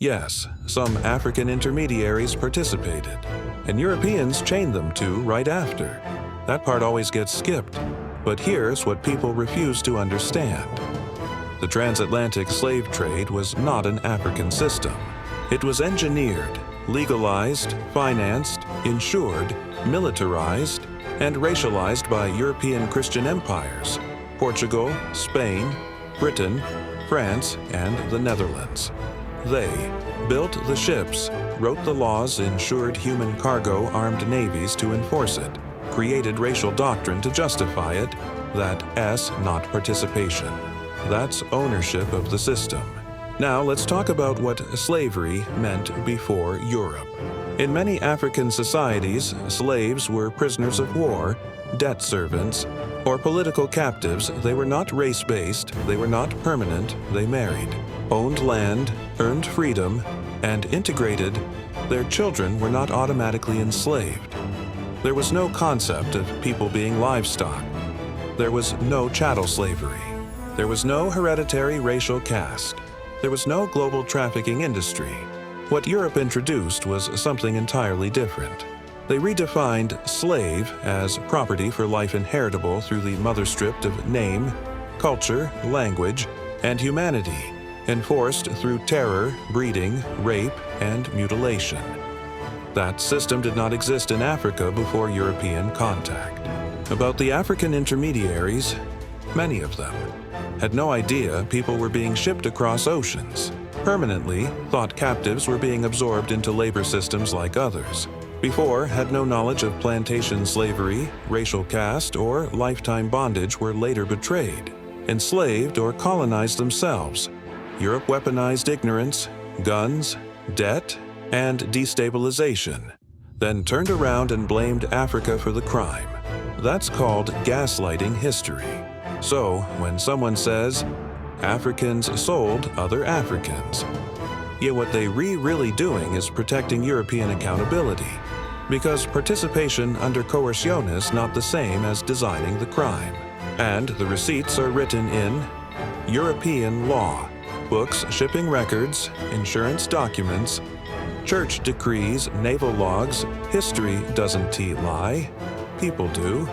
Yes, some African intermediaries participated, and Europeans chained them too right after. That part always gets skipped, but here's what people refuse to understand. The transatlantic slave trade was not an African system. It was engineered, legalized, financed, insured, militarized, and racialized by European Christian empires, Portugal, Spain, Britain, France, and the Netherlands. They built the ships, wrote the laws, insured human cargo armed navies to enforce it, created racial doctrine to justify it, that S not participation. That's ownership of the system. Now let's talk about what slavery meant before Europe. In many African societies, slaves were prisoners of war, debt servants, or political captives. They were not race-based, they were not permanent, they married, owned land, earned freedom, and integrated. Their children were not automatically enslaved. There was no concept of people being livestock. There was no chattel slavery. There was no hereditary racial caste. There was no global trafficking industry. What Europe introduced was something entirely different. They redefined slave as property for life inheritable through the mother stripped of name, culture, language, and humanity, enforced through terror, breeding, rape, and mutilation. That system did not exist in Africa before European contact. About the African intermediaries, many of them had no idea people were being shipped across oceans, permanently thought captives were being absorbed into labor systems like others. Before, had no knowledge of plantation slavery, racial caste, or lifetime bondage were later betrayed, enslaved, or colonized themselves. Europe weaponized ignorance, guns, debt, and destabilization, then turned around and blamed Africa for the crime. That's called gaslighting history. So, when someone says, Africans sold other Africans, yet what they really doing is protecting European accountability, because participation under coercion is not the same as designing the crime. And the receipts are written in European law, books, shipping records, insurance documents, church decrees, naval logs. History doesn't lie, people do.